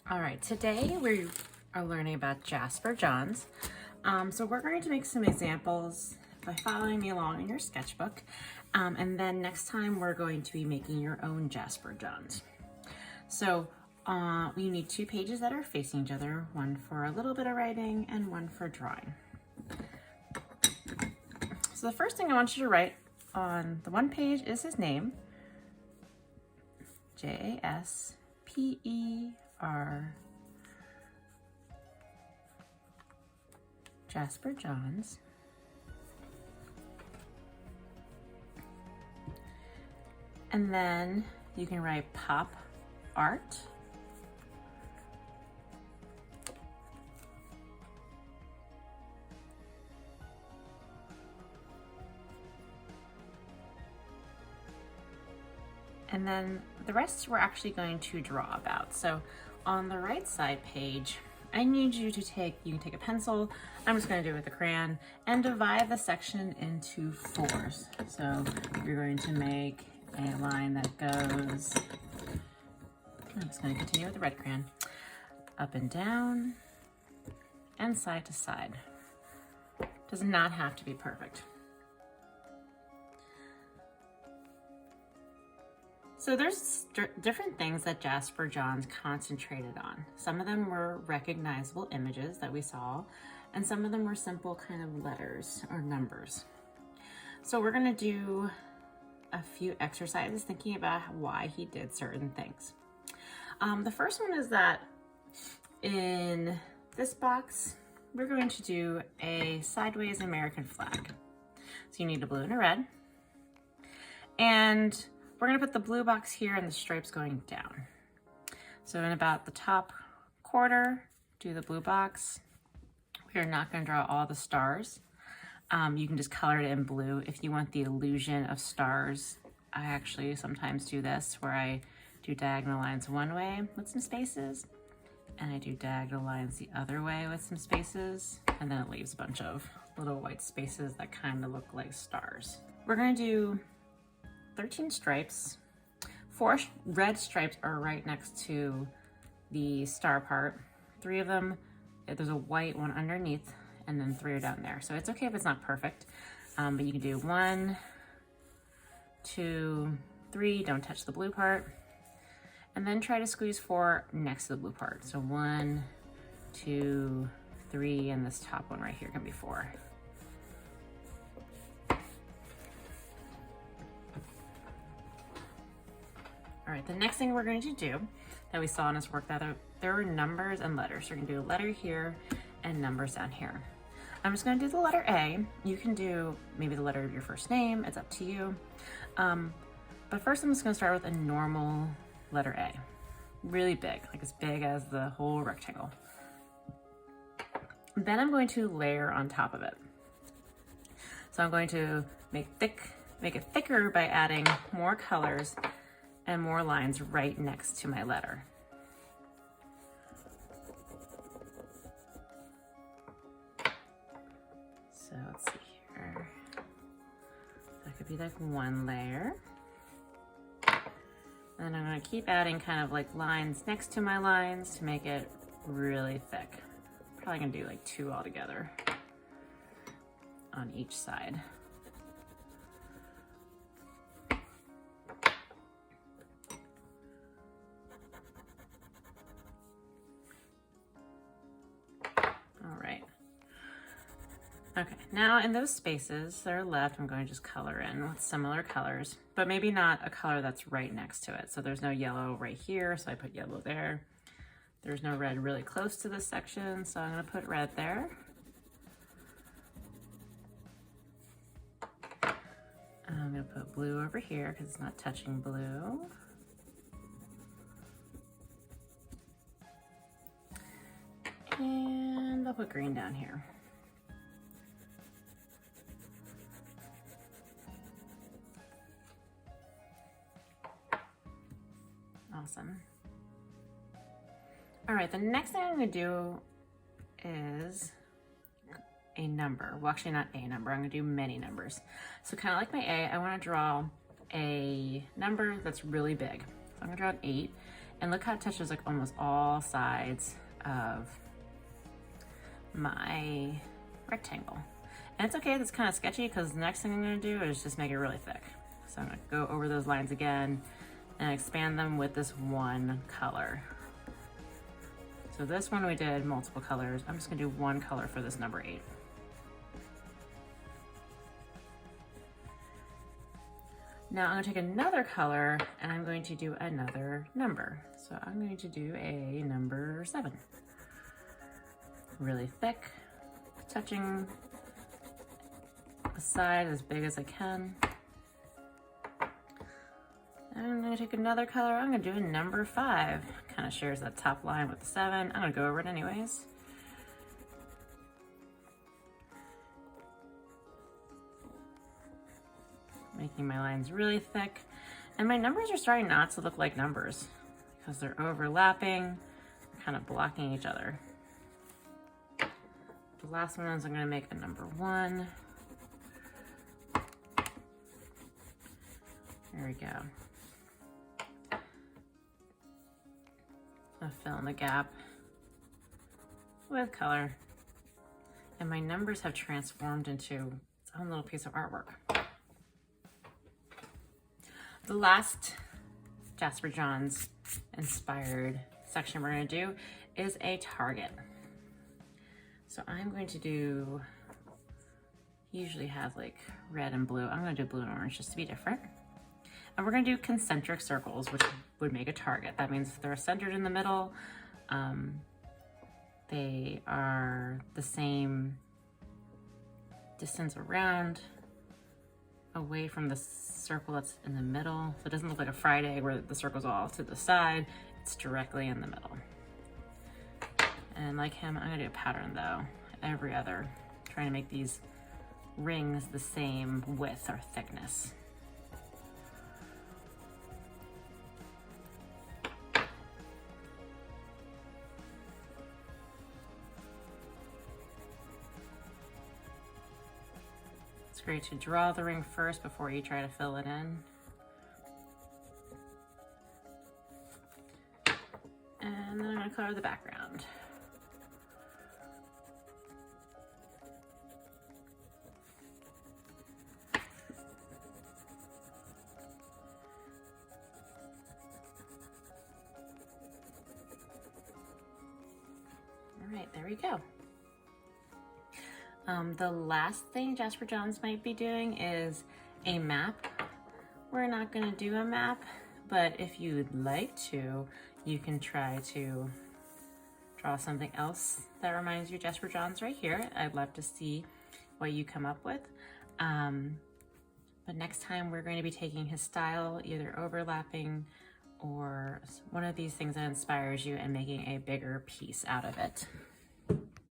All right, today we are learning about Jasper Johns. So we're going to make some examples by following me along in your sketchbook. And then next time we're going to be making your own Jasper Johns. So we need 2 pages that are facing each other, one for a little bit of writing and one for drawing. So the first thing I want you to write on the one page is his name, Jasper, Jasper Johns. And then you can write pop art. And then the rest we're actually going to draw about. So on the right side page, I need you to you can take a pencil, I'm just gonna do it with a crayon, and divide the section into 4s. So you're going to make a line that goes, I'm just gonna continue with the red crayon, up and down, and side to side. Does not have to be perfect. So there's different things that Jasper Johns concentrated on. Some of them were recognizable images that we saw, and some of them were simple kind of letters or numbers. So we're gonna do a few exercises thinking about why he did certain things. The first one is that in this box, we're going to do a sideways American flag. So you need a blue and a red. And we're gonna put the blue box here and the stripes going down. So in about the top quarter, do the blue box. We are not gonna draw all the stars. You can just color it in blue if you want the illusion of stars. I actually sometimes do this where I do diagonal lines one way with some spaces, and I do diagonal lines the other way with some spaces, and then it leaves a bunch of little white spaces that kind of look like stars. We're gonna do 13 stripes. 4 red stripes are right next to the star part. 3 of them, there's a white one underneath, and then 3 are down there. So it's okay if it's not perfect, but you can do 1, 2, 3, don't touch the blue part, and then try to squeeze 4 next to the blue part. So 1, 2, 3, and this top one right here can be 4. All right, the next thing we're going to do that we saw in his work, that there were numbers and letters. So we're gonna do a letter here and numbers down here. I'm just gonna do the letter A. You can do maybe the letter of your first name, it's up to you. But first I'm just gonna start with a normal letter A. Really big, like as big as the whole rectangle. Then I'm going to layer on top of it. So I'm going to make it thicker by adding more colors and more lines right next to my letter. So let's see here. That could be like 1 layer. And I'm gonna keep adding kind of like lines next to my lines to make it really thick. Probably gonna do like 2 altogether on each side. Okay, now in those spaces that are left, I'm going to just color in with similar colors, but maybe not a color that's right next to it. So there's no yellow right here, so I put yellow there. There's no red really close to this section, so I'm gonna put red there. I'm gonna put blue over here because it's not touching blue. And I'll put green down here. Awesome. All right, the next thing I'm gonna do is a number. Well, actually not a number, I'm gonna do many numbers. So kind of like my A, I wanna draw a number that's really big. So I'm gonna draw an 8, And look how it touches like almost all sides of my rectangle. And it's okay if it's kind of sketchy, because the next thing I'm going to do is just make it really thick. So I'm going to go over those lines again and expand them with this one color. So this one we did multiple colors. I'm just going to do one color for this number 8. Now I'm going to take another color and I'm going to do another number. So I'm going to do a number 7. Really thick, touching the side as big as I can. And I'm going to take another color. I'm going to do a number 5. Kind of shares that top line with the 7. I'm going to go over it anyways. Making my lines really thick. And my numbers are starting not to look like numbers because they're overlapping, kind of blocking each other. The last one is I'm going to make a number 1. There we go. I'll fill in the gap with color. And my numbers have transformed into its own little piece of artwork. The last Jasper Johns inspired section we're going to do is a target. So I'm going to do, usually have like red and blue. I'm going to do blue and orange just to be different. And we're going to do concentric circles, which would make a target. That means they're centered in the middle. They are the same distance around, away from the circle that's in the middle. So it doesn't look like a fried egg where the circle's all to the side. It's directly in the middle. And like him, I'm gonna do a pattern though, every other, trying to make these rings the same width or thickness. It's great to draw the ring first before you try to fill it in. And then I'm going to color the background. All right, there we go. The last thing Jasper Johns might be doing is a map. We're not going to do a map, but if you would like to, you can try to draw something else that reminds you of Jasper Johns right here. I'd love to see what you come up with. But next time we're going to be taking his style, either overlapping or one of these things that inspires you and making a bigger piece out of it.